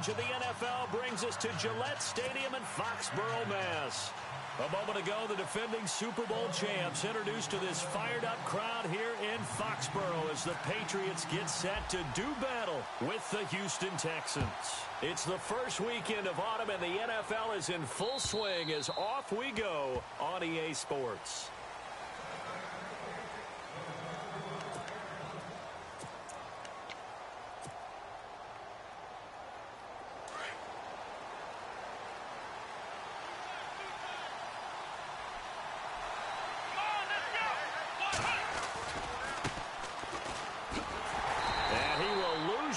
coverage of the NFL brings us to Gillette Stadium in Foxborough, Mass. A moment ago, the defending Super Bowl champs introduced to this fired-up crowd here in Foxborough as the Patriots get set to do battle with the Houston Texans. It's the first weekend of autumn, and the NFL is in full swing as off we go on EA Sports.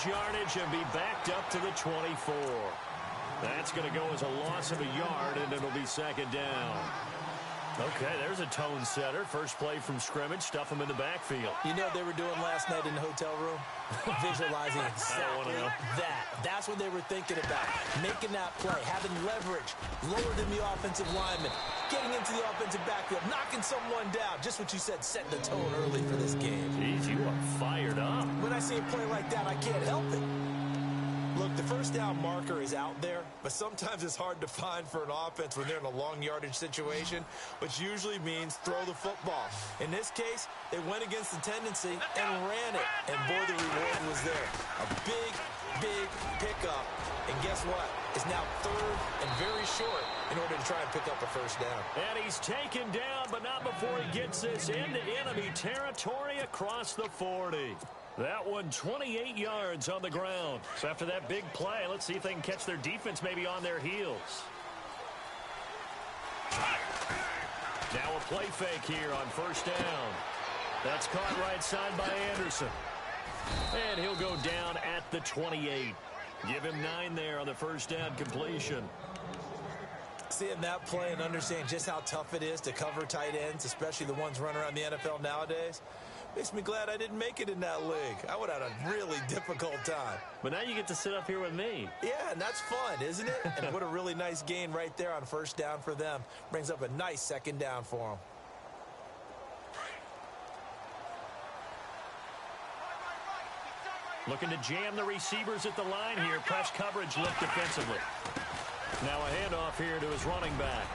Yardage and be backed up to the 24. That's going to go as a loss of a yard, and it'll be second down. Okay, there's a tone setter. First play from scrimmage, stuff them in the backfield. You know what they were doing last night in the hotel room? Visualizing exactly that. That's what they were thinking about. Making that play, having leverage, lower than the offensive lineman, getting into the offensive backfield, knocking someone down. Just what you said, setting the tone early for this game. Jeez, you are fired up. When I see a play like that, I can't help it. Look, the first down marker is out there, but sometimes it's hard to find for an offense when they're in a long yardage situation, which usually means throw the football. In this case, they went against the tendency and ran it, and boy, the reward was there. A big, big pickup, and guess what? It's now third and very short in order to try and pick up a first down. And he's taken down, but not before he gets this into enemy territory across the 40. That one 28 yards on the ground. So after that big play, let's see if they can catch their defense maybe on their heels. Now a play fake here on first down. That's caught right side by Anderson. And he'll go down at the 28. Give him 9 there on the first down completion. Seeing that play and understanding just how tough it is to cover tight ends, especially the ones running around the NFL nowadays, makes me glad I didn't make it in that league. I would have had a really difficult time. But now you get to sit up here with me. Yeah, and that's fun, isn't it? And what a really nice gain right there on first down for them. Brings up a nice second down for them. Looking to jam the receivers at the line here. Press coverage look defensively. Now a handoff here to his running back.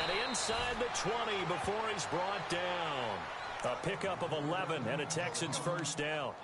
And inside the 20 before he's brought down. A pickup of 11 and a Texans first down.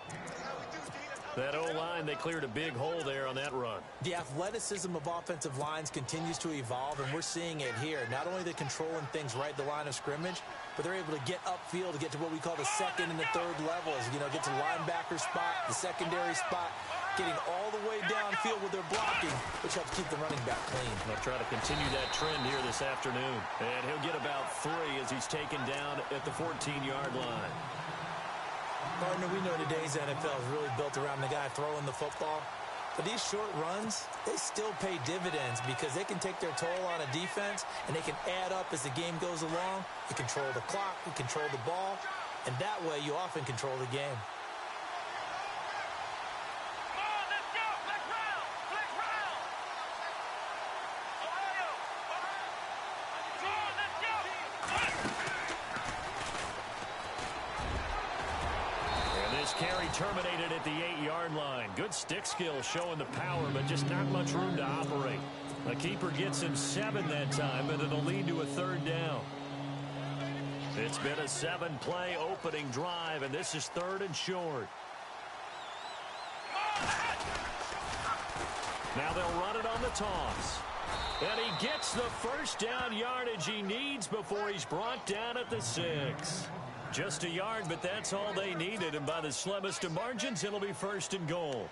That O-line, they cleared a big hole there on that run. The athleticism of offensive lines continues to evolve, and we're seeing it here. Not only are they controlling things right at the line of scrimmage, but they're able to get upfield to get to what we call the second and the third levels. You know, get to the linebacker spot, the secondary spot, getting all the way downfield with their blocking, which helps keep the running back clean. They'll try to continue that trend here this afternoon. And he'll get about 3 as he's taken down at the 14-yard line. Partner, we know today's NFL is really built around the guy throwing the football. But these short runs, they still pay dividends because they can take their toll on a defense, and they can add up as the game goes along. You control the clock, you control the ball, and that way you often control the game. Carry terminated at the 8-yard line. Good stick skill showing the power, but just not much room to operate. The keeper gets him 7 that time, and it'll lead to a third down. It's been a 7-play opening drive, and this is third and short. Now they'll run it on the toss. And he gets the first down yardage he needs before he's brought down at the 6. Just a yard, but that's all they needed, and by the slimmest of margins, it'll be first and goal.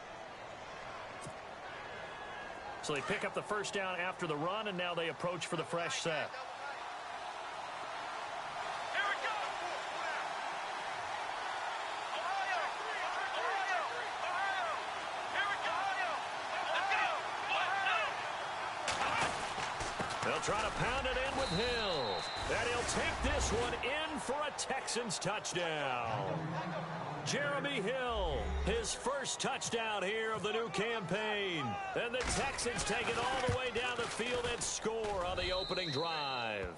So they pick up the first down after the run, and now they approach for the fresh set. They'll try to pound it in with Hill. And he'll take this one in for a Texans touchdown. Jeremy Hill, his first touchdown here of the new campaign. And the Texans take it all the way down the field and score on the opening drive.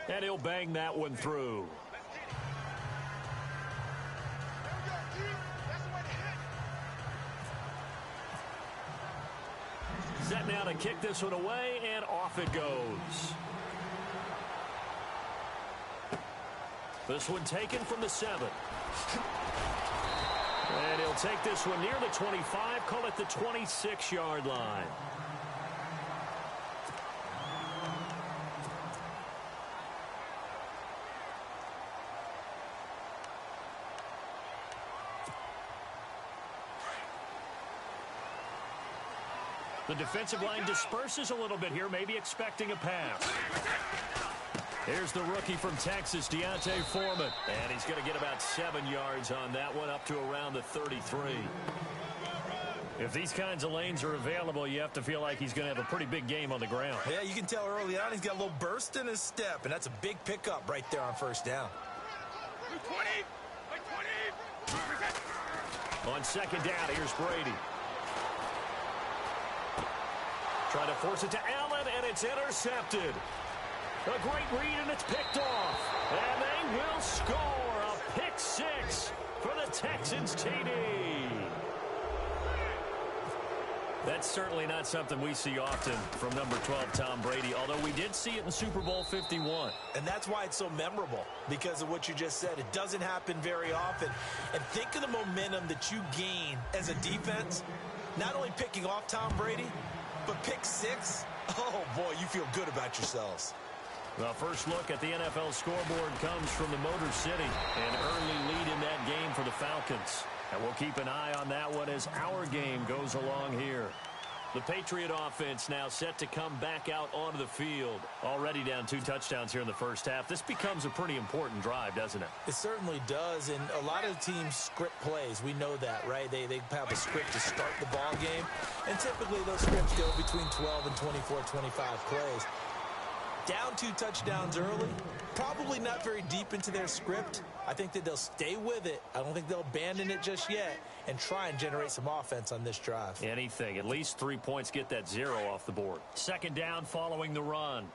And he'll bang that one through. Set now to kick this one away, and off it goes. This one taken from the 7. And he'll take this one near the 25, call it the 26-yard line. The defensive line disperses a little bit here, maybe expecting a pass. Here's the rookie from Texas, Deontay Foreman. And he's going to get about 7 yards on that one, up to around the 33. If these kinds of lanes are available, you have to feel like he's going to have a pretty big game on the ground. Yeah, you can tell early on he's got a little burst in his step, and that's a big pickup right there on first down. 20. On second down, here's Brady. Trying to force it to Allen, and it's intercepted. A great read, and it's picked off. And they will score a pick 6 for the Texans TD. That's certainly not something we see often from number 12, Tom Brady, although we did see it in Super Bowl 51. And that's why it's so memorable, because of what you just said. It doesn't happen very often. And think of the momentum that you gain as a defense, not only picking off Tom Brady, but pick 6. Oh, boy, you feel good about yourselves. The first look at the NFL scoreboard comes from the Motor City. An early lead in that game for the Falcons. And we'll keep an eye on that one as our game goes along here. The Patriot offense now set to come back out onto the field. Already down 2 touchdowns here in the first half. This becomes a pretty important drive, doesn't it? It certainly does, and a lot of teams script plays. We know that, right? They have a script to start the ball game, and typically those scripts go between 12 and 24, 25 plays. Down 2 touchdowns early, probably not very deep into their script. I think that they'll stay with it. I don't think they'll abandon it just yet and try and generate some offense on this drive. Anything. At least 3 points, get that 0 off the board. Second down following the run.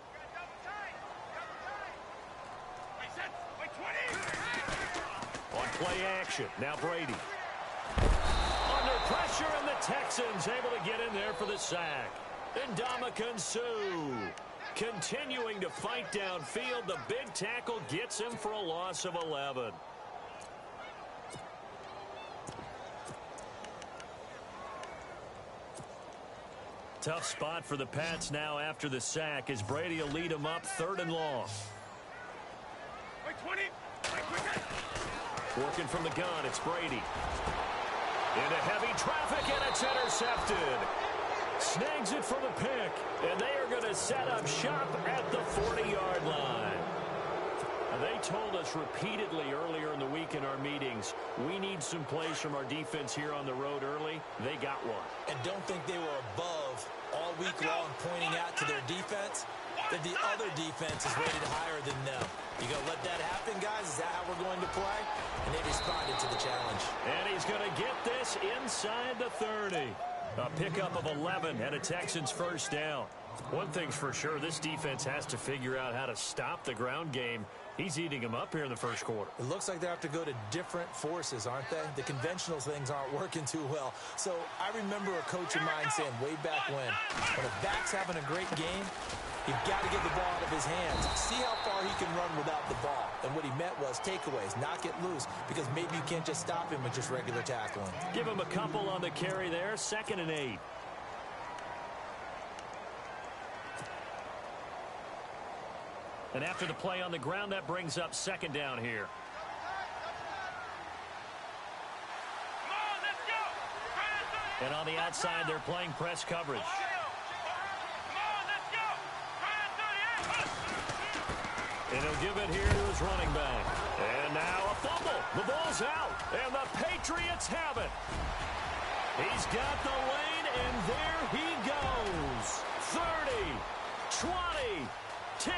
On play action, now Brady. Under pressure, and the Texans able to get in there for the sack. And Ndamukong Suh continuing to fight downfield. The big tackle gets him for a loss of 11. Tough spot for the Pats now after the sack as Brady will lead them up 3rd and long. Working from the gun, it's Brady. Into heavy traffic, and it's intercepted. Snags it for the pick, and they are going to set up shop at the 40-yard line. Now, they told us repeatedly earlier in the week in our meetings, we need some plays from our defense here on the road early. They got one. And don't think they were above all week long pointing out to their defense that the other defense is rated higher than them. You going to let that happen, guys? Is that how we're going to play? And they responded to the challenge. And he's going to get this inside the 30. A pickup of 11 and a Texans first down. One thing's for sure, this defense has to figure out how to stop the ground game. He's eating them up here in the first quarter. It looks like they have to go to different forces, aren't they? The conventional things aren't working too well. So I remember a coach of mine saying way back when a back's having a great game, you've got to get the ball out of his hands. See how far he can run without the ball. And what he meant was takeaways, knock it loose, because maybe you can't just stop him with just regular tackling. Give him a couple on the carry there, 2nd and 8. And after the play on the ground, that brings up 2nd down here. And on the outside, they're playing press coverage. And he'll give it here to his running back. And now a fumble. The ball's out. And the Patriots have it. He's got the lane, and there he goes. 30, 20, 10, 5.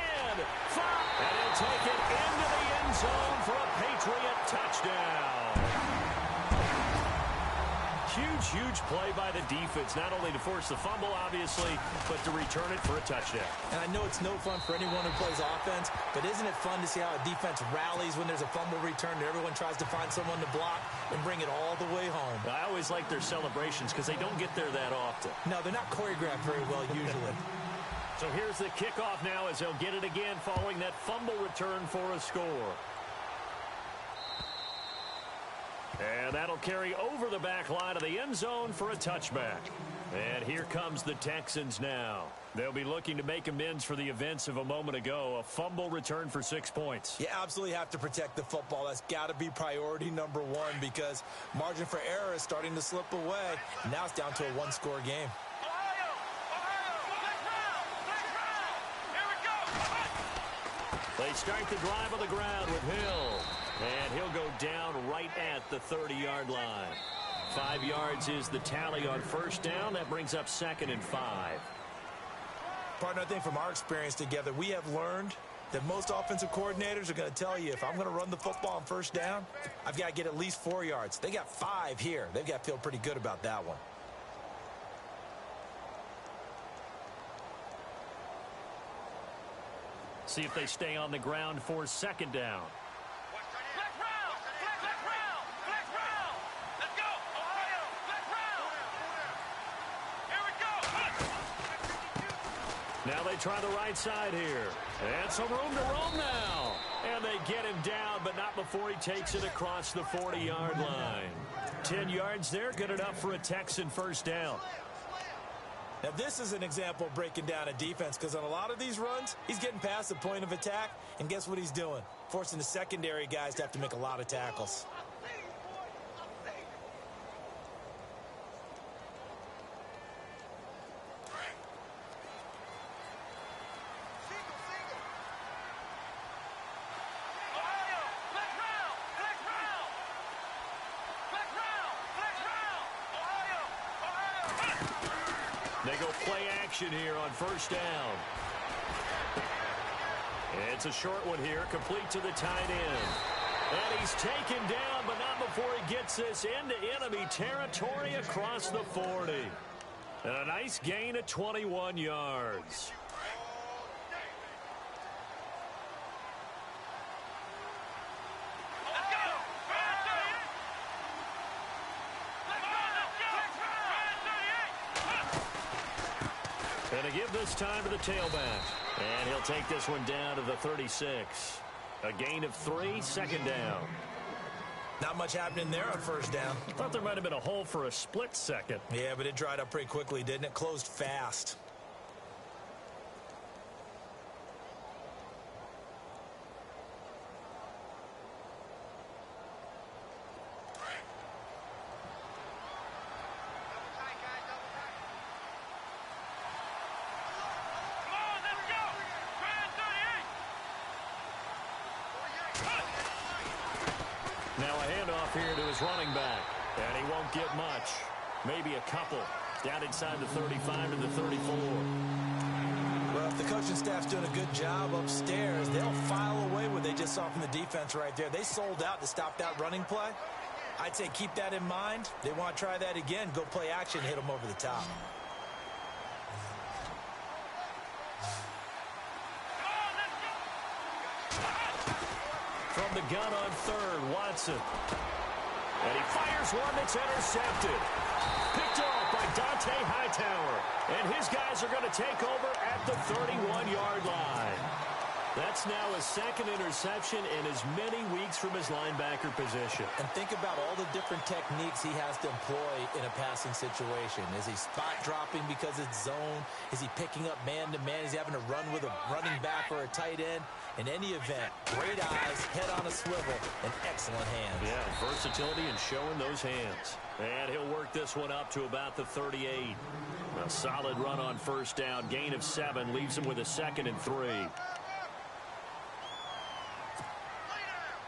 And he'll take it into the end zone for a Patriot touchdown. Huge huge play by the defense, not only to force the fumble, obviously, but to return it for a touchdown. And I know it's no fun for anyone who plays offense, but isn't it fun to see how a defense rallies when there's a fumble return and everyone tries to find someone to block and bring it all the way home? I always like their celebrations because they don't get there that often. No, they're not choreographed very well usually. So here's the kickoff now as they'll get it again following that fumble return for a score. And that'll carry over the back line of the end zone for a touchback. And here comes the Texans now. They'll be looking to make amends for the events of a moment ago. A fumble return for 6 points. You absolutely have to protect the football. That's got to be priority number one because margin for error is starting to slip away. Now it's down to a one-score game. They start the drive on the ground with Hill. And he'll go down right at the 30-yard line. 5 yards is the tally on first down. That brings up 2nd and 5. Partner, I think from our experience together, we have learned that most offensive coordinators are going to tell you, if I'm going to run the football on first down, I've got to get at least 4 yards. They got 5 here. They've got to feel pretty good about that one. See if they stay on the ground for 2nd down. Now they try the right side here. And some room to roam now. And they get him down, but not before he takes it across the 40-yard line. 10 yards there, good enough for a Texan first down. Now this is an example of breaking down a defense because on a lot of these runs, he's getting past the point of attack, and guess what he's doing? Forcing the secondary guys to have to make a lot of tackles. They go play action here on first down. It's a short one here, complete to the tight end. And he's taken down, but not before he gets this into enemy territory across the 40. And a nice gain of 21 yards. And to give this time to the tailback. And he'll take this one down to the 36. A gain of 3, 2nd down. Not much happening there on first down. Thought there might have been a hole for a split second. Yeah, but it dried up pretty quickly, didn't it? Closed fast. Now a handoff here to his running back. And he won't get much. Maybe a couple. Down inside the 35 to the 34. Well, if the coaching staff's doing a good job upstairs, they'll file away what they just saw from the defense right there. They sold out to stop that running play. I'd say keep that in mind. They want to try that again. Go play action, hit them over the top. From the gun on third, Watson. And he fires one that's intercepted. Picked off by Dante Hightower. And his guys are going to take over at the 31-yard line. That's now his 2nd interception in as many weeks from his linebacker position. And think about all the different techniques he has to employ in a passing situation. Is he spot dropping because it's zone? Is he picking up man-to-man? Is he having to run with a running back or a tight end? In any event, great eyes, head on a swivel, and excellent hands. Yeah, versatility and showing those hands. And he'll work this one up to about the 38. A solid run on first down. Gain of 7 leaves him with a 2nd and 3.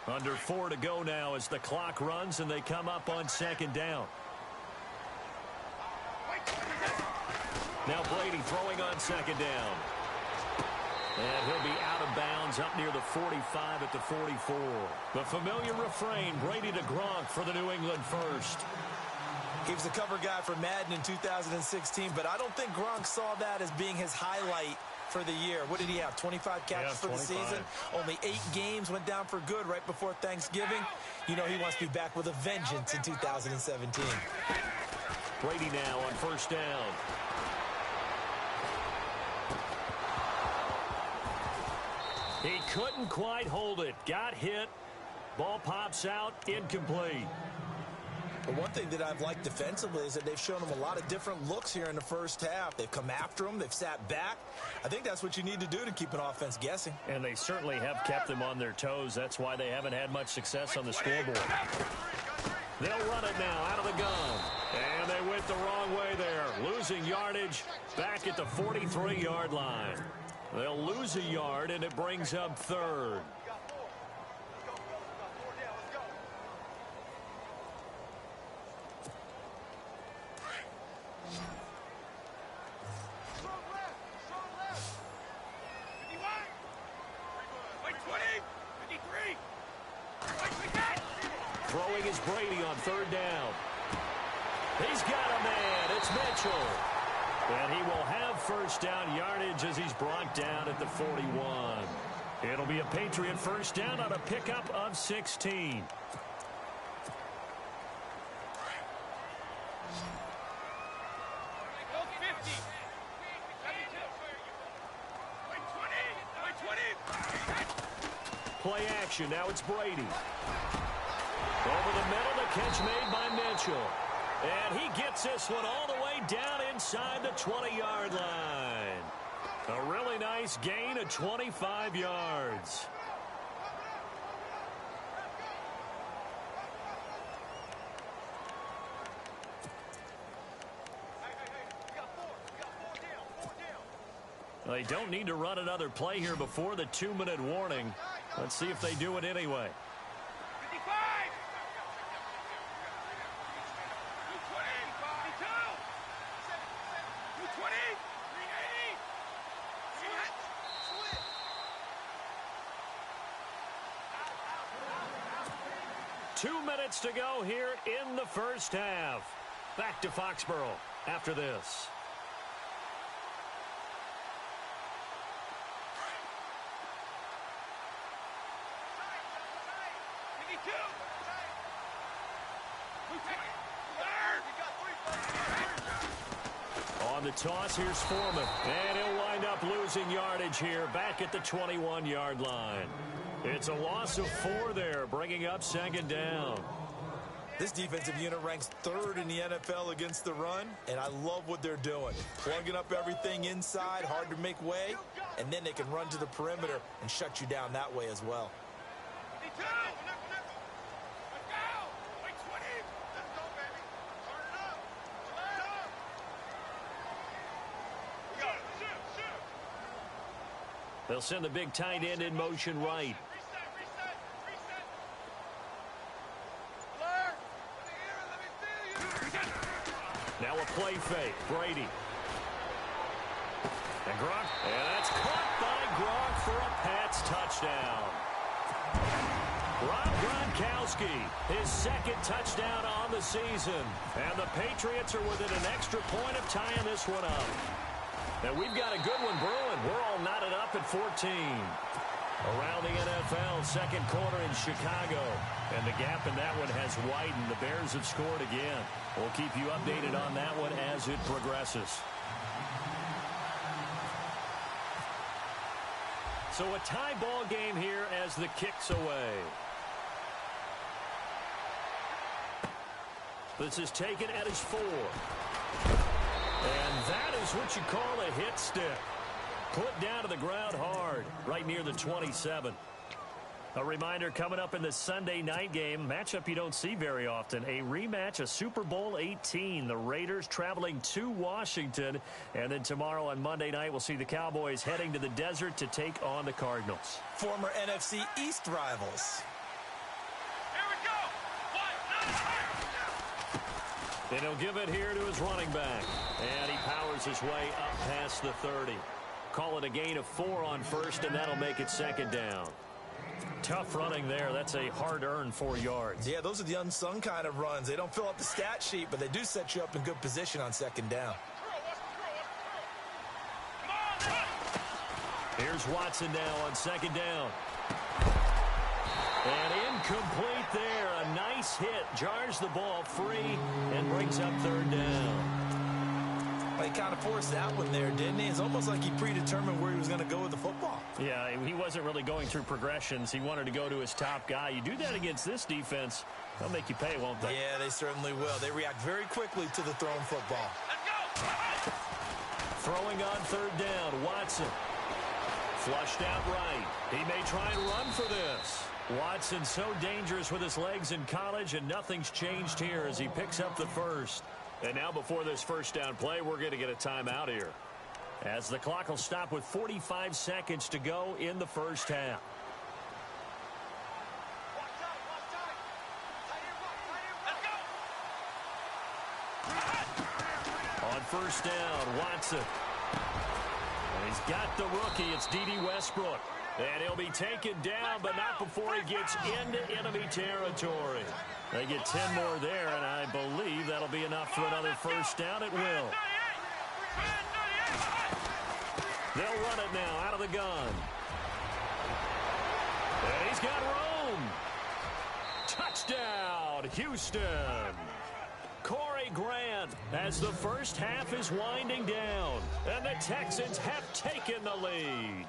Under 4 to go now as the clock runs and they come up on 2nd down. Now Brady throwing on 2nd down. And he'll be out of bounds up near the 45 at the 44. The familiar refrain, Brady to Gronk for the New England first. He was the cover guy for Madden in 2016, but I don't think Gronk saw that as being his highlight for the year. What did he have, 25 catches for the season? Only 8 games, went down for good right before Thanksgiving. You know he wants to be back with a vengeance in 2017. Brady now on first down. He couldn't quite hold it. Got hit. Ball pops out, incomplete. But one thing that I've liked defensively is that they've shown him a lot of different looks here in the first half. They've come after him. They've sat back. I think that's what you need to do to keep an offense guessing. And they certainly have kept them on their toes. That's why they haven't had much success on the scoreboard. They'll run it now out of the gun. And they went the wrong way there. Losing yardage back at the 43-yard line. They'll lose a yard, and it brings up third. Throwing is Brady on third down. He's got a man. It's Mitchell. And he will have first down yardage as he's brought down at the 41. It'll be a Patriot first down on a pickup of 16. Play action. Now it's Brady. Over the middle, the catch made by Mitchell. And he gets this one all the way down inside the 20-yard line. A really nice gain of 25 yards. They don't need to run another play here before the 2-minute warning. Let's see if they do it anyway. To go here in the first half. Back to Foxborough after this. On the toss, here's Foreman. And he'll wind up losing yardage here back at the 21-yard line. It's a loss of 4 there, bringing up second down. This defensive unit ranks 3rd in the NFL against the run, and I love what they're doing. Plugging up everything inside, hard to make way, and then they can run to the perimeter and shut you down that way as well. They'll send the big tight end in motion right. Now a play fake. Brady. And Gronk. And that's caught by Gronk for a Pats touchdown. Rob Gronkowski, his 2nd touchdown on the season. And the Patriots are within an extra point of tying this one up. And we've got a good one brewing. We're all knotted up at 14. Around the NFL, second quarter in Chicago. And the gap in that one has widened. The Bears have scored again. We'll keep you updated on that one as it progresses. So a tie ball game here as the kick's away. This is taken at his 4. And that is what you call a hit stick. Put down to the ground hard, right near the 27. A reminder coming up in the Sunday night game, matchup you don't see very often, a rematch of Super Bowl 18. The Raiders traveling to Washington. And then tomorrow on Monday night, we'll see the Cowboys heading to the desert to take on the Cardinals. Former NFC East rivals. And he'll give it here to his running back. And he powers his way up past the 30. Call it a gain of 4 on first, and that'll make it second down. Tough running there. That's a hard-earned 4 yards. Yeah, those are the unsung kind of runs. They don't fill up the stat sheet, but they do set you up in good position on second down. Here's Watson now on second down. And incomplete there. A nice hit. Jars the ball free and brings up third down. Well, he kind of forced that one there, didn't he? It's almost like he predetermined where he was going to go with the football. Yeah, he wasn't really going through progressions. He wanted to go to his top guy. You do that against this defense, they'll make you pay, won't they? Yeah, they certainly will. They react very quickly to the thrown football. Throwing on third down, Watson. Flushed out right. He may try and run for this. Watson so dangerous with his legs in college, and nothing's changed here as he picks up the first. And now before this first down play, we're going to get a timeout here, as the clock will stop with 45 seconds to go in the first half. On first down, Watson. And he's got the rookie. It's D.D. Westbrook. And he'll be taken down, but not before he gets into enemy territory. They get 10 more there, and I believe that'll be enough for another first down. It will. They'll run it now out of the gun. And he's got room. Touchdown, Houston. Corey Grant as the first half is winding down, and the Texans have taken the lead.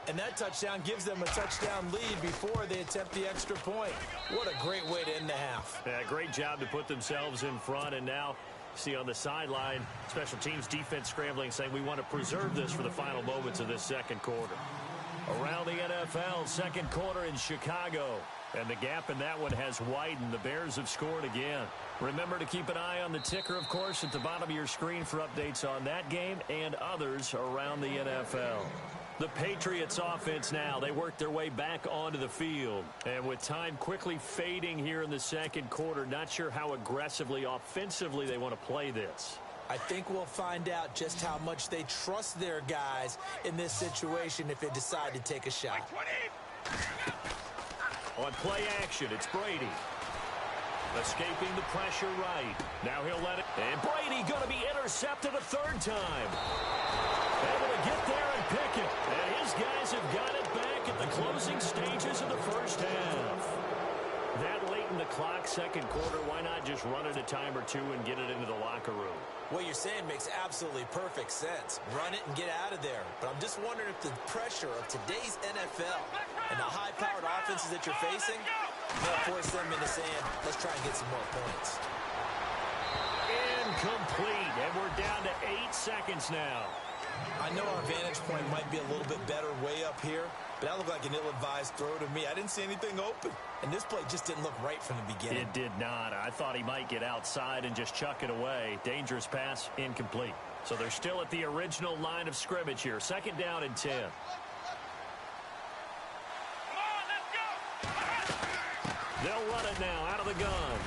And that touchdown gives them a touchdown lead before they attempt the extra point. What a great way to end the half. Yeah, great job to put themselves in front, and now see on the sideline, special teams defense scrambling, saying we want to preserve this for the final moments of this second quarter. Around the NFL, second quarter in Chicago. And the gap in that one has widened. The Bears have scored again. Remember to keep an eye on the ticker, of course, at the bottom of your screen for updates on that game and others around the NFL. The Patriots offense now, they work their way back onto the field. And with time quickly fading here in the second quarter, not sure how aggressively, offensively they want to play this. I think we'll find out just how much they trust their guys in this situation if they decide to take a shot. On play action, it's Brady. Escaping the pressure right. Now he'll let it. And Brady going to be intercepted a third time. Able to get there and pick it. And his guys have got it back at the closing stages of the first half. That late in the clock, second quarter, why not just run it a time or two and get it into the locker room? What you're saying makes absolutely perfect sense. Run it and get out of there. But I'm just wondering if the pressure of today's NFL and the high-powered offenses that you're facing will force them into saying, let's try and get some more points. Incomplete. And we're down to 8 seconds now. I know our vantage point might be a little bit better way up here, but that looked like an ill-advised throw to me. I didn't see anything open. And this play just didn't look right from the beginning. It did not. I thought he might get outside and just chuck it away. Dangerous pass, incomplete. So they're still at the original line of scrimmage here. Second down and 10. They'll run it now out of the gun.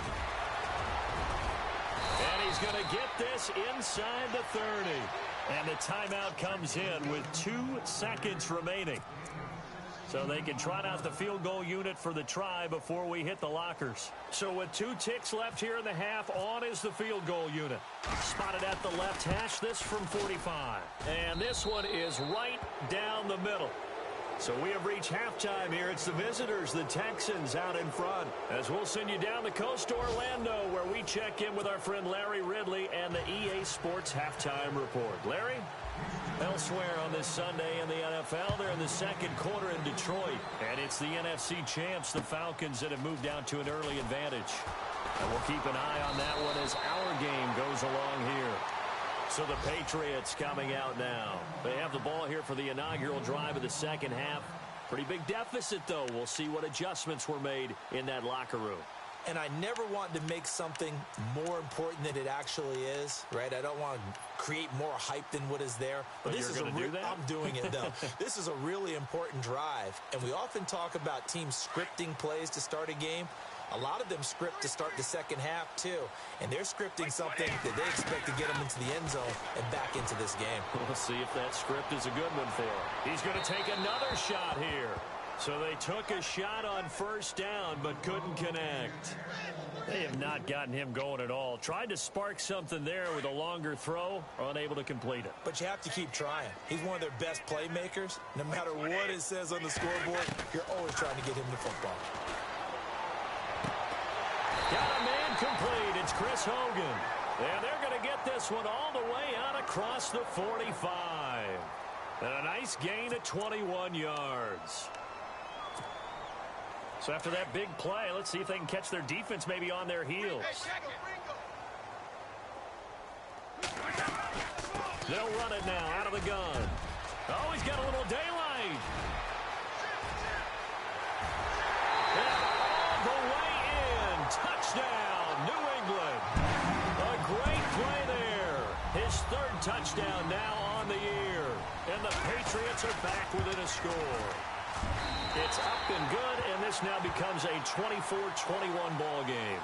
And he's going to get this inside the 30. And the timeout comes in with 2 seconds remaining. So they can trot out the field goal unit for the try before we hit the lockers. So with 2 ticks left here in the half, on is the field goal unit. Spotted at the left hash, this from 45. And this one is right down the middle. So we have reached halftime here. It's the visitors, the Texans, out in front. As we'll send you down the coast to Orlando, where we check in with our friend Larry Ridley and the EA Sports Halftime Report. Larry? Elsewhere on this Sunday in the NFL, they're in the second quarter in Detroit. And it's the NFC champs, the Falcons, that have moved down to an early advantage. And we'll keep an eye on that one as our game goes along here. So the Patriots coming out now. They have the ball here for the inaugural drive of the second half. Pretty big deficit, though. We'll see what adjustments were made in that locker room. And I never want to make something more important than it actually is, right? I don't want to create more hype than what is there. But this is do that? I'm doing it, though. This is a really important drive. And we often talk about teams scripting plays to start a game. A lot of them script to start the second half, too. And they're scripting something that they expect to get them into the end zone and back into this game. We'll see if that script is a good one for him. He's going to take another shot here. So they took a shot on first down but couldn't connect. They have not gotten him going at all. Tried to spark something there with a longer throw, unable to complete it. But you have to keep trying. He's one of their best playmakers. No matter what it says on the scoreboard, you're always trying to get him the football. Got a man complete. It's Chris Hogan. And they're going to get this one all the way out across the 45. And a nice gain of 21 yards. So after that big play, let's see if they can catch their defense maybe on their heels. They'll run it now out of the gun. Oh, he's got a little daylight. And all the way in. Touchdown, New England. A great play there. His third touchdown now on the year. And the Patriots are back within a score. It's up and good, and this now becomes a 24-21 ball game.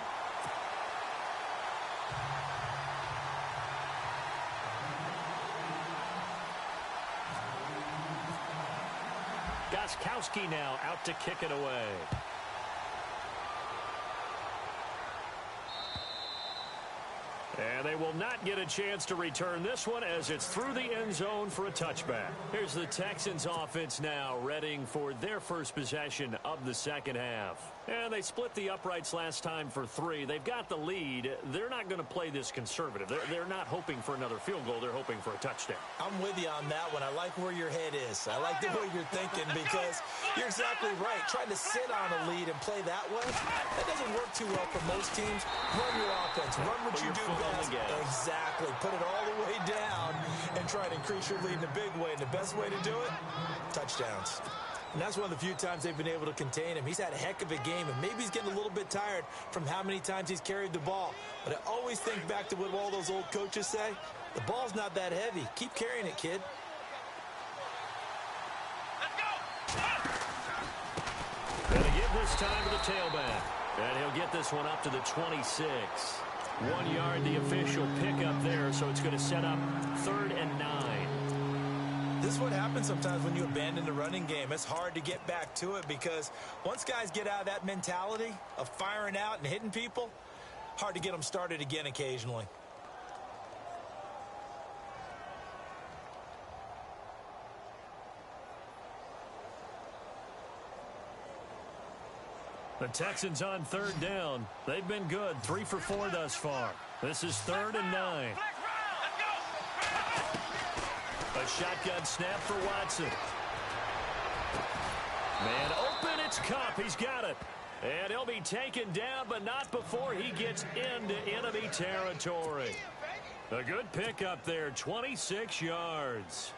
Gostkowski now out to kick it away. And they will not get a chance to return this one as it's through the end zone for a touchback. Here's the Texans offense now readying for their first possession of the second half. And they split the uprights last time for 3. They've got the lead. They're not going to play this conservative. They're not hoping for another field goal. They're hoping for a touchdown. I'm with you on that one. I like where your head is. I like the way you're thinking because you're exactly right. Trying to sit on a lead and play that way, that doesn't work too well for most teams. Run your offense. Run what you do best. Exactly. Put it all the way down and try to increase your lead in a big way. And the best way to do it, touchdowns. And that's one of the few times they've been able to contain him. He's had a heck of a game, and maybe he's getting a little bit tired from how many times he's carried the ball. But I always think back to what all those old coaches say. The ball's not that heavy. Keep carrying it, kid. Let's go! Gonna give this time to the tailback. And he'll get this one up to the 26. 1 yard, the official pickup there, so it's going to set up 3rd and 9. This is what happens sometimes when you abandon the running game. It's hard to get back to it because once guys get out of that mentality of firing out and hitting people, hard to get them started again occasionally. The Texans on 3rd down. They've been good, 3 for 4 thus far. This is 3rd and 9. A shotgun snap for Watson. Man open, it's Kupp. He's got it. And he'll be taken down, but not before he gets into enemy territory. A good pickup there, 26 yards.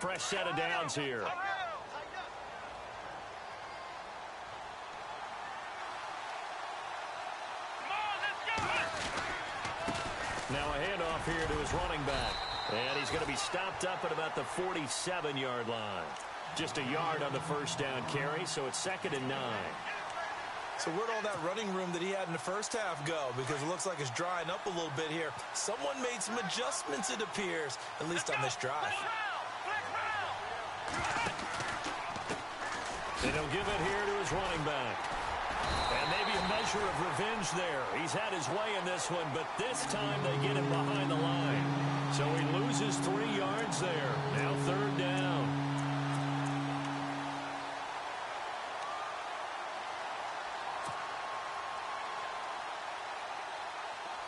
Fresh set of downs here. Now a handoff here to his running back. And he's going to be stopped up at about the 47-yard line. Just a yard on the first down carry, so it's 2nd and 9. So where'd all that running room that he had in the first half go? Because it looks like it's drying up a little bit here. Someone made some adjustments, it appears, at least on this drive. And he'll give it here to his running back. And maybe a measure of revenge there. He's had his way in this one, but this time they get him behind the line. So he loses 3 yards there. Now 3rd down.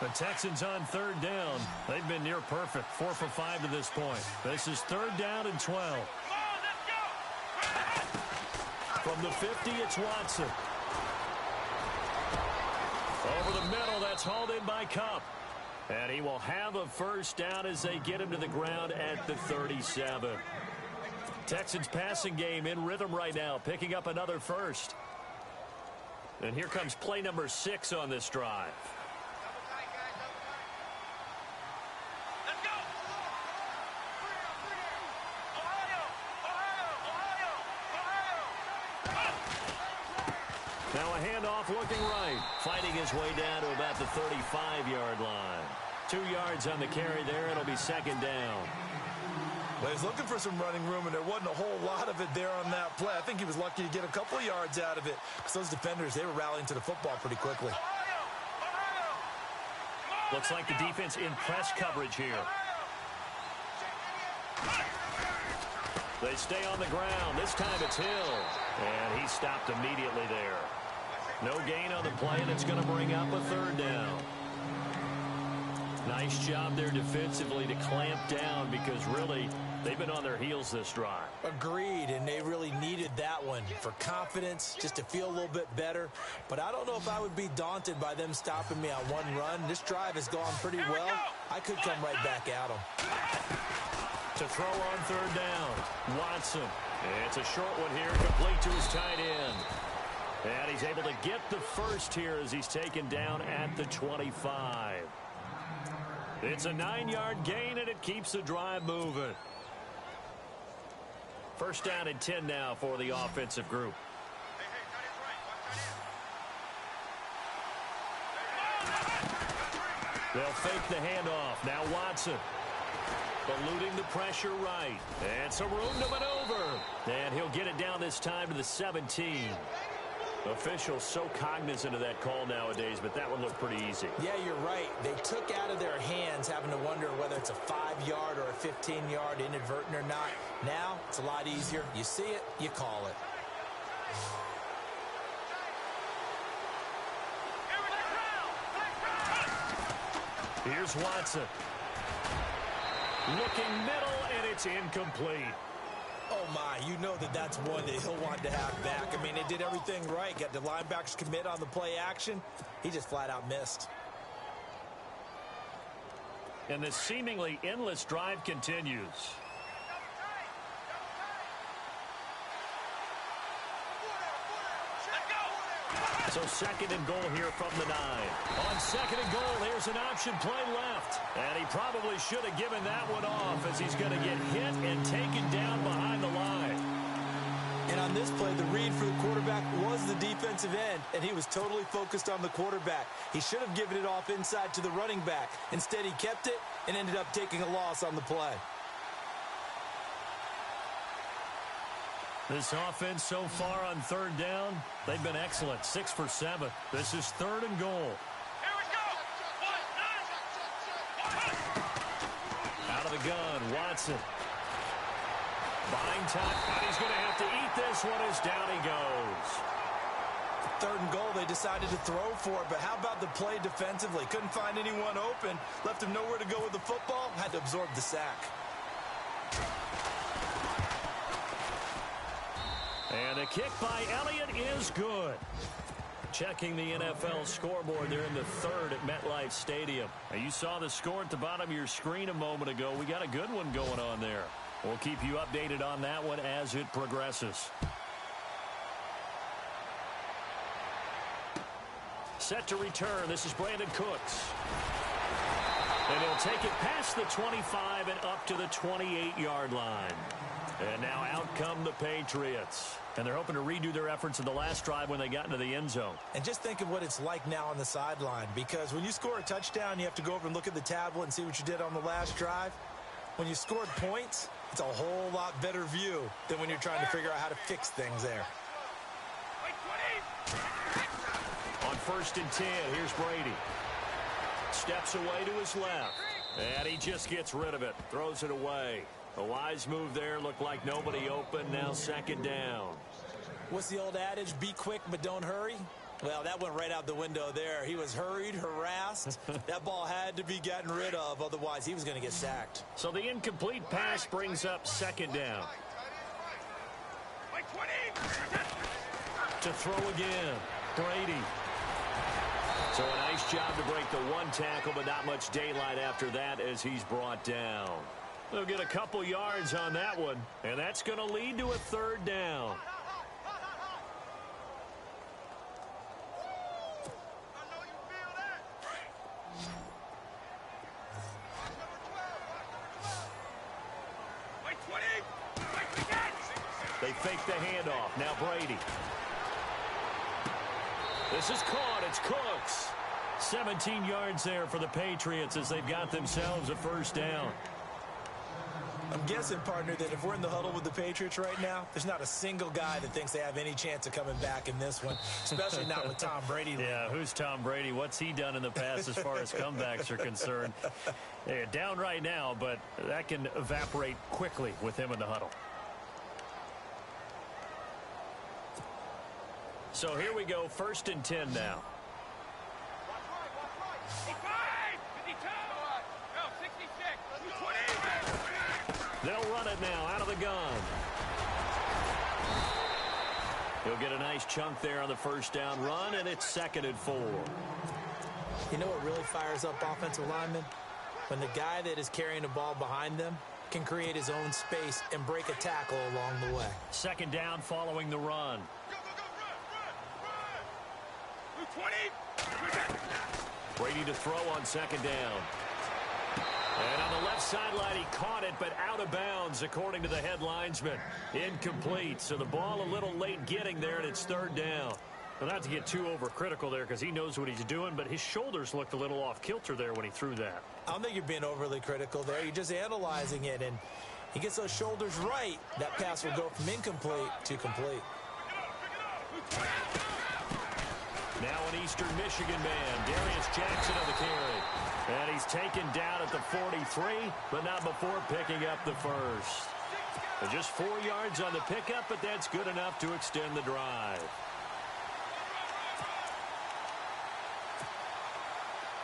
The Texans on 3rd down. They've been near perfect. 4 for 5 to this point. This is 3rd down and 12. From the 50, it's Watson. Over the middle, that's hauled in by Kupp. And he will have a first down as they get him to the ground at the 37. Texans passing game in rhythm right now, picking up another first. And here comes play number 6 on this drive. Now a handoff looking right. Fighting his way down to about the 35-yard line. 2 yards on the carry there. It'll be 2nd down. Well, he's looking for some running room, and there wasn't a whole lot of it there on that play. I think he was lucky to get a couple yards out of it because those defenders, they were rallying to the football pretty quickly. Looks like the defense in press coverage here. They stay on the ground. This time it's Hill. And he stopped immediately there. No gain on the play, and it's going to bring up a third down. Nice job there defensively to clamp down because really they've been on their heels this drive. Agreed, and they really needed that one for confidence, just to feel a little bit better. But I don't know if I would be daunted by them stopping me on one run. This drive has gone pretty well. I could come right back at them. To throw on third down, Watson. It's a short one here, complete to his tight end. And he's able to get the first here as he's taken down at the 25. It's a 9-yard gain, and it keeps the drive moving. First down and 10 now for the offensive group. They'll fake the handoff. Now Watson. Eluding the pressure right. And some room to maneuver. And he'll get it down this time to the 17. Officials so cognizant of that call nowadays, but that one looked pretty easy. Yeah, you're right. They took out of their hands having to wonder whether it's a 5-yard or a 15-yard inadvertent or not. Now, it's a lot easier. You see it, you call it. Here's Watson. Looking middle, and it's incomplete. Oh, my, you know that's one that he'll want to have back. I mean, they did everything right. Got the linebackers commit on the play action. He just flat out missed. And this seemingly endless drive continues. So second and goal here from the 9. On second and goal, here's an option play left. And he probably should have given that one off as he's going to get hit and taken down behind the line. And on this play, the read for the quarterback was the defensive end, and he was totally focused on the quarterback. He should have given it off inside to the running back. Instead, he kept it and ended up taking a loss on the play. This offense so far on third down, they've been excellent. 6 for 7. This is third and goal. Here we go. Out of the gun, Watson. Buying time, and he's going to have to eat this one as down he goes. Third and goal, they decided to throw for it, but how about the play defensively? Couldn't find anyone open, left him nowhere to go with the football, had to absorb the sack. And the kick by Elliott is good. Checking the NFL scoreboard, they're in the third at MetLife Stadium. Now, you saw the score at the bottom of your screen a moment ago. We got a good one going on there. We'll keep you updated on that one as it progresses. Set to return. This is Brandon Cooks. And he'll take it past the 25 and up to the 28-yard line. And now out come the Patriots. And they're hoping to redo their efforts in the last drive when they got into the end zone. And just think of what it's like now on the sideline, because when you score a touchdown, you have to go over and look at the tablet and see what you did on the last drive. When you scored points, it's a whole lot better view than when you're trying to figure out how to fix things there. On 1st and 10, here's Brady. Steps away to his left. And he just gets rid of it. Throws it away. A wise move there. Looked like nobody open. Now second down. What's the old adage? Be quick, but don't hurry. Well, that went right out the window there. He was hurried, harassed. That ball had to be gotten rid of. Otherwise, he was going to get sacked. So the incomplete pass brings up second down. To throw again. Brady. So a nice job to break the one tackle, but not much daylight after that as he's brought down. They'll get a couple yards on that one, and that's going to lead to a third down. They fake the handoff. Now Brady. This is caught. It's Cooks. 17 yards there for the Patriots as they've got themselves a first down. I'm guessing, partner, that if we're in the huddle with the Patriots right now, there's not a single guy that thinks they have any chance of coming back in this one, especially not with Tom Brady. Yeah, who's Tom Brady? What's he done in the past as far as comebacks are concerned? They're down right now, but that can evaporate quickly with him in the huddle. So here we go, 1st and 10 now. They'll run it now out of the gun. He'll get a nice chunk there on the 1st down run, and it's 2nd and 4. You know what really fires up offensive linemen? When the guy that is carrying the ball behind them can create his own space and break a tackle along the way. 2nd down following the run. Brady to throw on 2nd down. And on the left sideline, he caught it, but out of bounds, according to the head linesman. Incomplete. So the ball a little late getting there, and it's 3rd down. Well, not to get too overcritical there because he knows what he's doing, but his shoulders looked a little off kilter there when he threw that. I don't think you're being overly critical there. You're just analyzing it, and he gets those shoulders right. That pass will go from incomplete to complete. Now an Eastern Michigan man, Darius Jackson on the carry. And he's taken down at the 43, but not before picking up the 1st. And just 4 yards on the pickup, but that's good enough to extend the drive.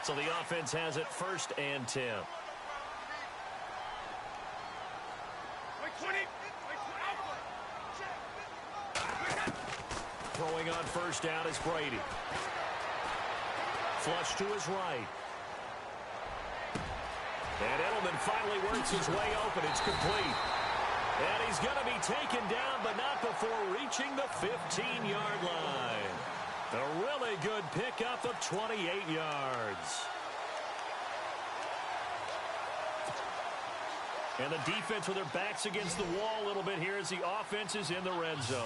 So the offense has it 1st and 10. Throwing on 1st down is Brady. Flush to his right. And Edelman finally works his way open. It's complete. And he's going to be taken down, but not before reaching the 15-yard line. A really good pickup of 28 yards. And the defense with their backs against the wall a little bit here as the offense is in the red zone.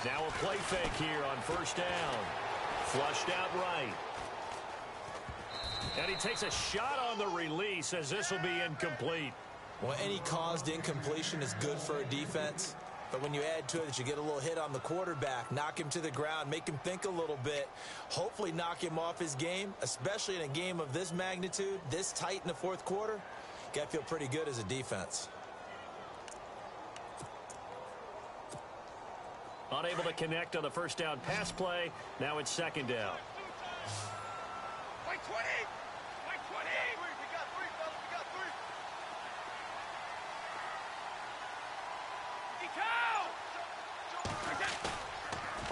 Now a play fake here on 1st down. Flushed out right. And he takes a shot on the release as this will be incomplete. Well, any caused incompletion is good for a defense. But when you add to it that you get a little hit on the quarterback, knock him to the ground, make him think a little bit, hopefully knock him off his game, especially in a game of this magnitude, this tight in the 4th quarter, got to feel pretty good as a defense. Unable to connect on the 1st down pass play. Now it's 2nd down.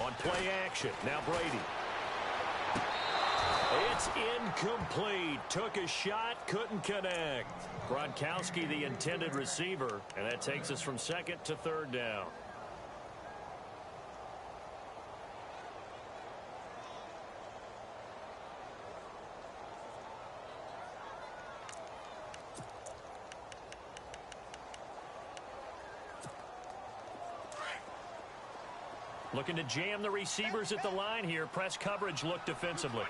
On play action, now Brady. It's incomplete. Took a shot, couldn't connect. Gronkowski, the intended receiver, and that takes us from 2nd to 3rd down. Looking to jam the receivers at the line here. Press coverage look defensively.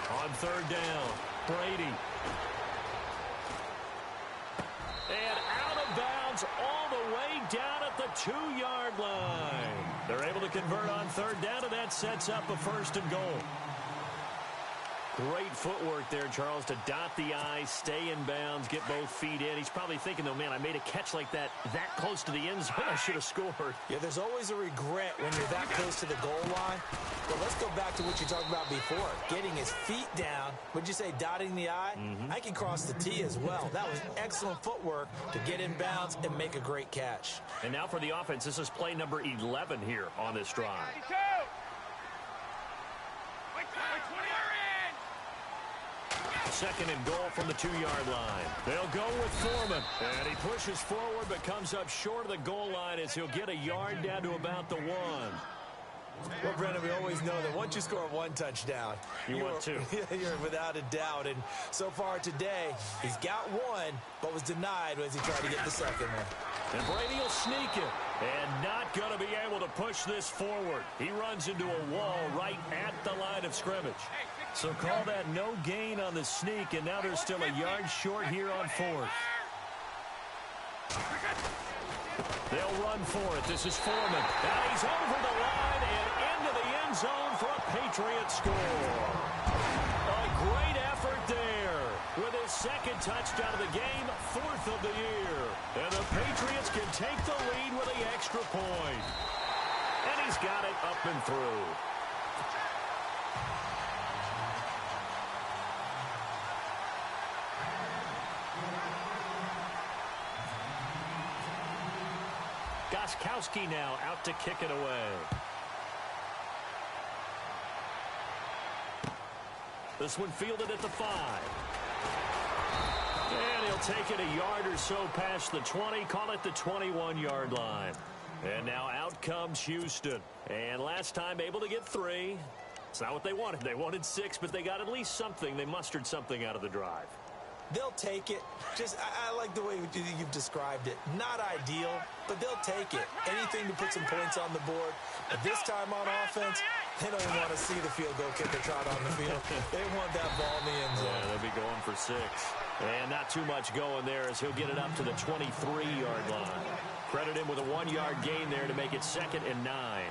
On 3rd down, Brady. And out of bounds all the way down at the 2-yard line. They're able to convert on 3rd down, and that sets up a 1st and goal. Great footwork there, Charles, to dot the I, stay in bounds, get both feet in. He's probably thinking, though, man, I made a catch like that close to the end zone. I should have scored. Yeah, there's always a regret when you're that close to the goal line. But let's go back to what you talked about before. Getting his feet down. Would you say dotting the I? I can cross the T as well. That was excellent footwork to get in bounds and make a great catch. And now for the offense, this is play number 11 here on this drive. 2nd and goal from the 2-yard line. They'll go with Foreman. And he pushes forward but comes up short of the goal line as he'll get a yard down to about the 1. Well, Brandon, we always know that once you score one touchdown, you want two. You're without a doubt. And so far today, he's got one, but was denied as he tried to get the second one. And Brady will sneak it. And not going to be able to push this forward. He runs into a wall right at the line of scrimmage. So call that no gain on the sneak, and now they're still a yard short here on fourth. They'll run for it. This is Foreman. Now he's over the line and into the end zone for a Patriot score. A great effort there with his second touchdown of the game, fourth of the year. And the Patriots can take the lead with the extra point. And he's got it up and through. Goskowski now out to kick it away. This one fielded at the 5. And he'll take it a yard or so past the 20, call it the 21-yard line. And now out comes Houston. And last time able to get 3. It's not what they wanted. They wanted 6, but they got at least something. They mustered something out of the drive. They'll take it. I like the way you've described it. Not ideal, but they'll take it. Anything to put some points on the board. But this time on offense, they don't want to see the field goal kicker trot on the field. They want that ball in the end zone. Yeah, they'll be going for 6. And not too much going there as he'll get it up to the 23-yard line. Credit him with a 1-yard gain there to make it 2nd and 9.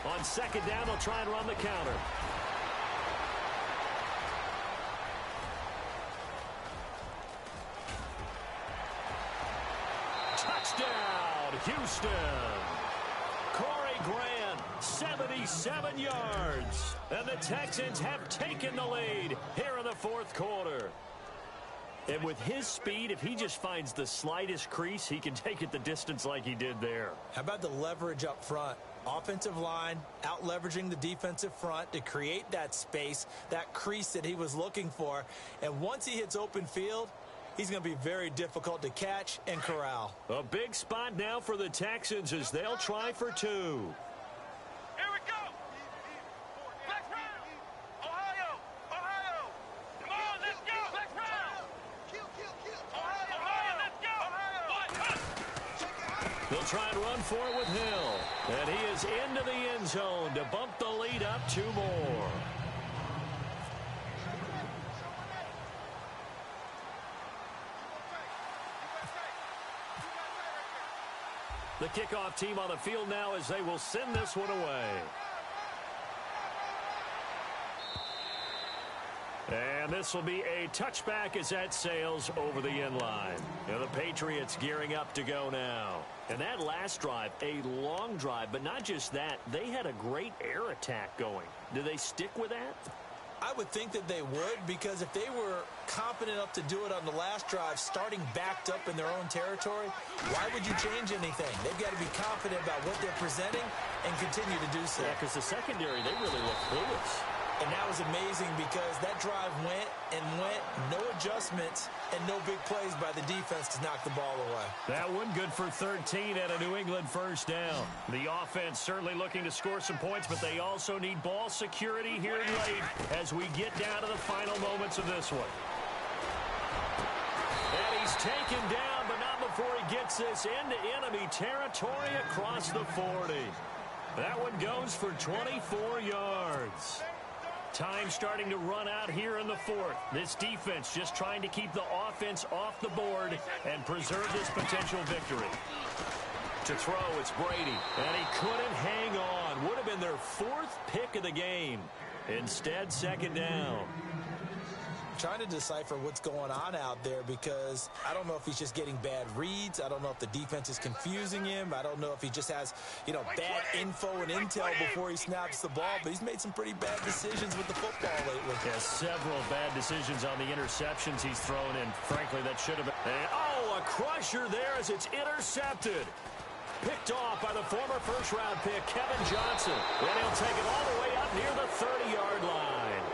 On second down, they'll try and run the counter. Touchdown, Houston. Corey Grant, 77 yards. And the Texans have taken the lead here in the fourth quarter. And with his speed, if he just finds the slightest crease, he can take it the distance like he did there. How about the leverage up front? Offensive line out leveraging the defensive front to create that space, that crease that he was looking for. And once he hits open field, he's going to be very difficult to catch and corral. A big spot now for the Texans as they'll try for 2. Here we go. Black round. Ohio. Ohio. Come on, let's go. Black round. Ohio, let's go. Ohio. They'll try and run for it with Hill. And he is into the end zone to bump the lead up 2 more. The kickoff team on the field now as they will send this one away. And this will be a touchback as that sails over the end line. And the Patriots gearing up to go now. And that last drive, a long drive, but not just that. They had a great air attack going. Do they stick with that? I would think that they would, because if they were confident enough to do it on the last drive, starting backed up in their own territory, why would you change anything? They've got to be confident about what they're presenting and continue to do so. Yeah, because the secondary, they really look clueless. And that was amazing because that drive went and went, no adjustments, and no big plays by the defense to knock the ball away. That one good for 13 and a New England first down. The offense certainly looking to score some points, but they also need ball security here late as we get down to the final moments of this one. And he's taken down, but not before he gets this into enemy territory across the 40. That one goes for 24 yards. Time starting to run out here in the fourth. This defense just trying to keep the offense off the board and preserve this potential victory. To throw, it's Brady. And he couldn't hang on. Would have been their 4th pick of the game. Instead, second down. Trying to decipher what's going on out there because I don't know if he's just getting bad reads. I don't know if the defense is confusing him. I don't know if he just has, bad info and intel before he snaps the ball. But he's made some pretty bad decisions with the football lately. Yeah, several bad decisions on the interceptions he's thrown in. Frankly, that should have been. And, a crusher there as it's intercepted. Picked off by the former first-round pick, Kevin Johnson. And he'll take it all the way up near the 30-yard line.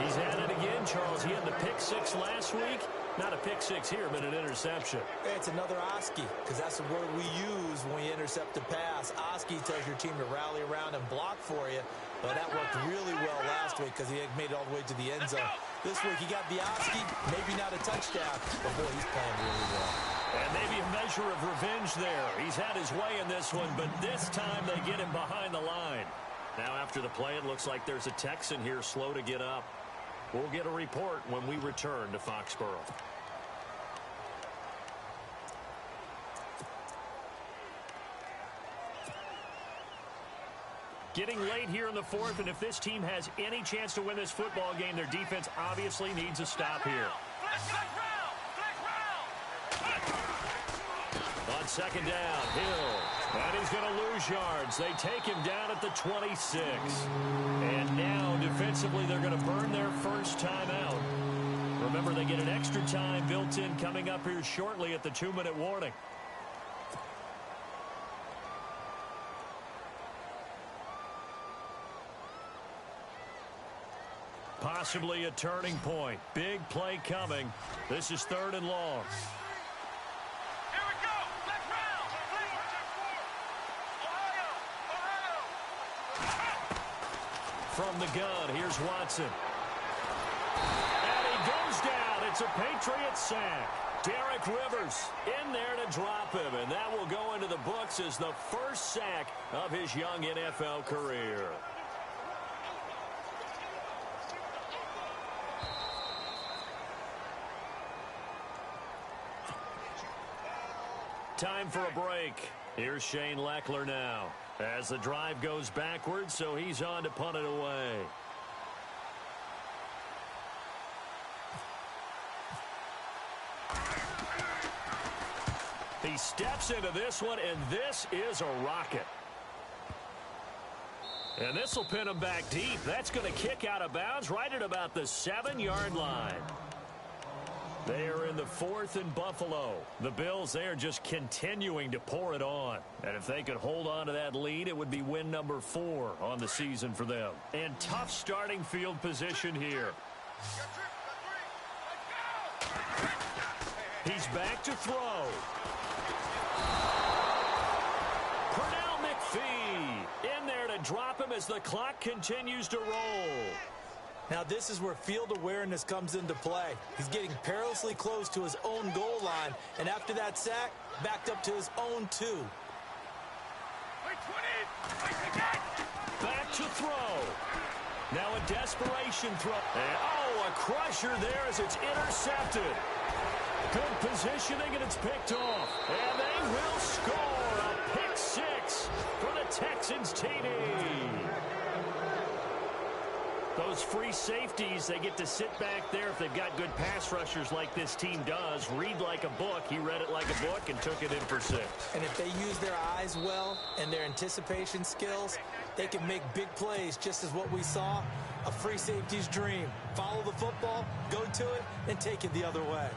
He's at it again, Charles. He had the pick six last week. Not a pick six here, but an interception. It's another Oski, because that's the word we use when we intercept a pass. Oski tells your team to rally around and block for you. But that worked really well last week because he made it all the way to the end zone. This week he got the Oski, maybe not a touchdown, but boy, he's playing really well. And maybe a measure of revenge there. He's had his way in this one, but this time they get him behind the line. Now after the play, it looks like there's a Texan here slow to get up. We'll get a report when we return to Foxborough. Getting late here in the fourth, and if this team has any chance to win this football game, their defense obviously needs a stop here. On second down, Hill. And he's going to lose yards. They take him down at the 26. And now, defensively, they're going to burn their first time out. Remember, they get an extra time built in coming up here shortly at the 2-minute warning. Possibly a turning point. Big play coming. This is 3rd and long. Here we go. Left round. Ohio. From the gun, here's Watson. And he goes down. It's a Patriot sack. Derek Rivers in there to drop him, and that will go into the books as the first sack of his young NFL career. Time for a break. Here's Shane Leckler now as the drive goes backwards, so he's on to punt it away. He steps into this one, and this is a rocket. And this will pin him back deep. That's going to kick out of bounds right at about the 7-yard line. They are in the 4th and Buffalo. The Bills, they are just continuing to pour it on. And if they could hold on to that lead, it would be win number 4 on the season for them. And tough starting field position here. He's back to throw. Pernell McPhee in there to drop him as the clock continues to roll. Now this is where field awareness comes into play. He's getting perilously close to his own goal line, and after that sack, backed up to his own 2. Back to throw. Now a desperation throw. And, a crusher there as it's intercepted. Good positioning, and it's picked off. And they will score a pick 6 for the Texans TD. Those free safeties, they get to sit back there if they've got good pass rushers like this team does. Read like a book. He read it like a book and took it in for 6. And if they use their eyes well and their anticipation skills, they can make big plays, just as what we saw, a free safety's dream. Follow the football, go to it, and take it the other way.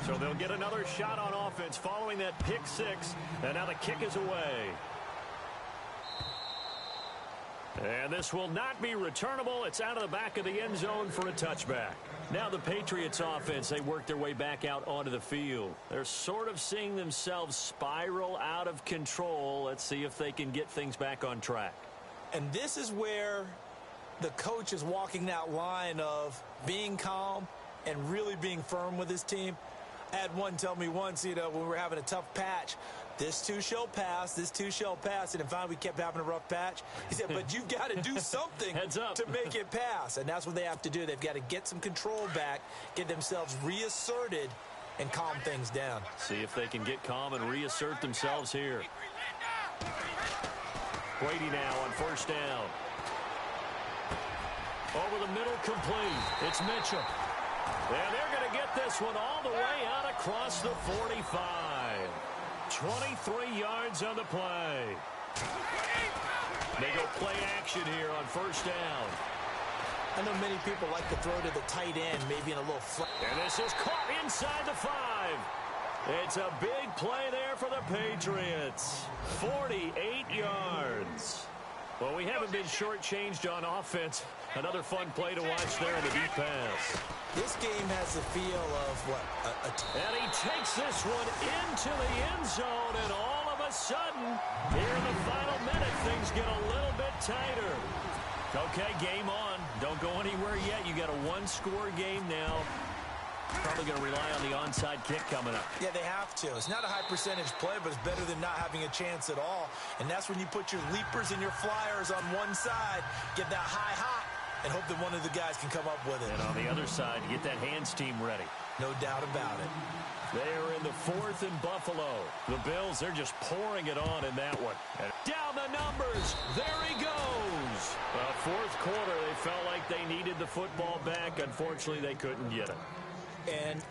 So they'll get another shot on offense following that pick 6. And now the kick is away. And this will not be returnable. It's out of the back of the end zone for a touchback. Now the Patriots offense, they work their way back out onto the field. They're sort of seeing themselves spiral out of control. Let's see if they can get things back on track. And this is where the coach is walking that line of being calm and really being firm with his team. I had one tell me once, when we were having a tough patch, this too shall pass, this too shall pass. And then finally we kept having a rough patch. He said, but you've got to do something to make it pass. And that's what they have to do. They've got to get some control back, get themselves reasserted, and calm things down. See if they can get calm and reassert themselves here. Brady now on first down. Over the middle, complete. It's Mitchell. And they're going to get this one all the way out across the 45. 23 yards on the play. They go play action here on first down. I know many people like to throw to the tight end, maybe in a little flat. And this is caught inside the 5. It's a big play there for the Patriots. 48 yards. Well, we haven't been shortchanged on offense. Another fun play to watch there in the deep pass. This game has the feel of, what, and he takes this one into the end zone, and all of a sudden, here in the final minute, things get a little bit tighter. Okay, game on. Don't go anywhere yet. You got a one-score game now. Probably going to rely on the onside kick coming up. Yeah, they have to. It's not a high percentage play, but it's better than not having a chance at all. And that's when you put your leapers and your flyers on one side, get that high hop, and hope that one of the guys can come up with it. And on the other side, get that hands team ready. No doubt about it. They are in the 4th and Buffalo. The Bills, they're just pouring it on in that one. And down the numbers. There he goes. Fourth quarter, they felt like they needed the football back. Unfortunately, they couldn't get it. And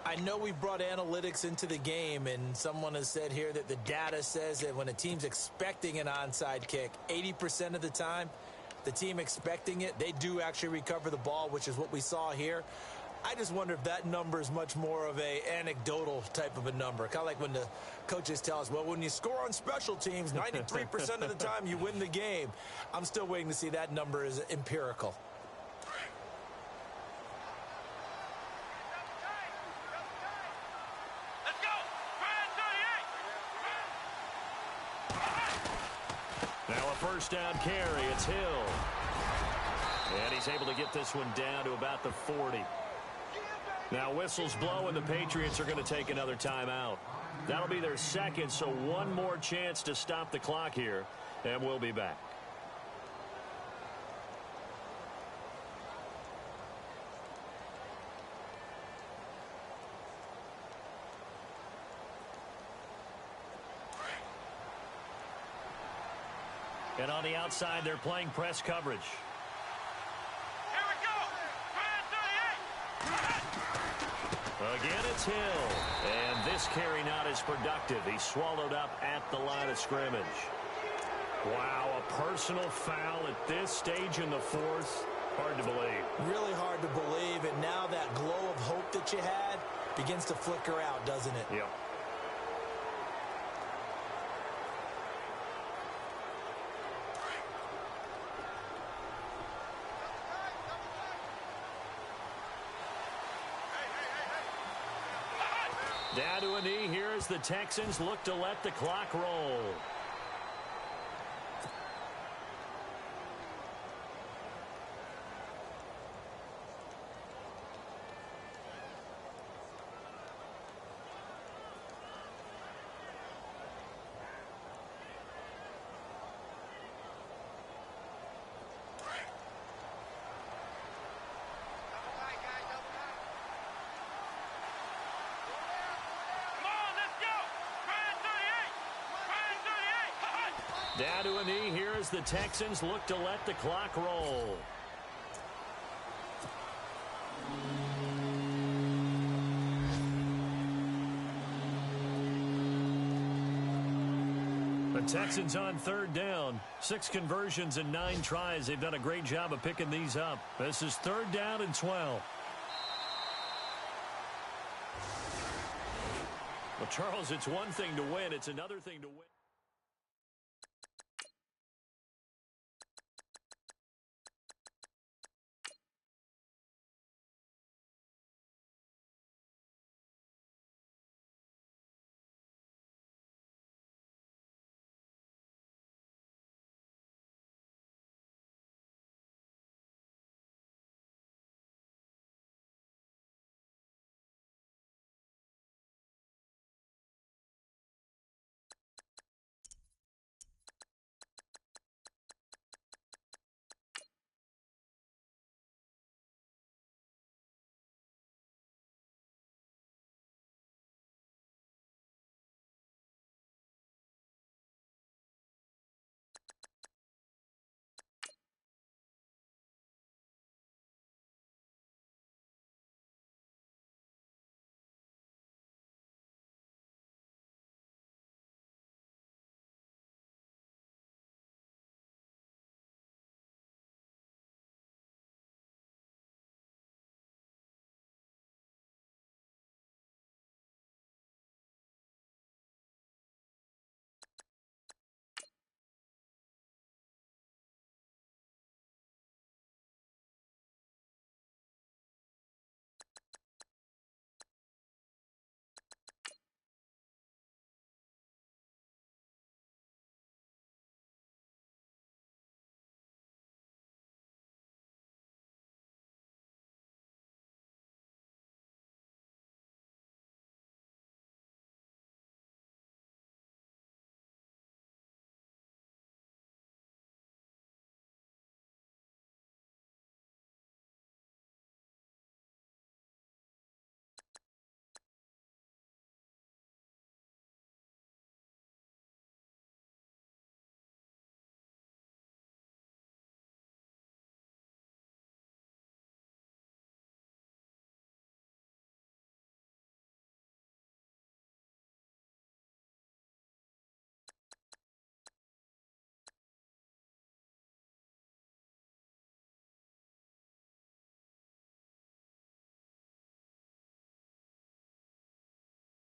I know we brought analytics into the game, and someone has said here that the data says that when a team's expecting an onside kick, 80% of the time, the team expecting it, they do actually recover the ball, which is what we saw here. I just wonder if that number is much more of a anecdotal type of a number. Kind of like when the coaches tell us, well, when you score on special teams, 93% of the time you win the game. I'm still waiting to see that number is empirical. Now a first down carry. It's Hill. And he's able to get this one down to about the 40. Now whistles blow and the Patriots are going to take another timeout. That'll be their second, so one more chance to stop the clock here. And we'll be back. And on the outside, they're playing press coverage. Here we go. 38. Again, it's Hill. And this carry not as productive. He's swallowed up at the line of scrimmage. Wow, a personal foul at this stage in the 4th. Hard to believe. Really hard to believe, and now that glow of hope that you had begins to flicker out, doesn't it? Yep. Down to a knee here as the Texans look to let the clock roll. Down to a knee here as the Texans look to let the clock roll. The Texans on 3rd down. 6 conversions and 9 tries. They've done a great job of picking these up. This is 3rd down and 12. Well, Charles, it's one thing to win. It's another thing to win.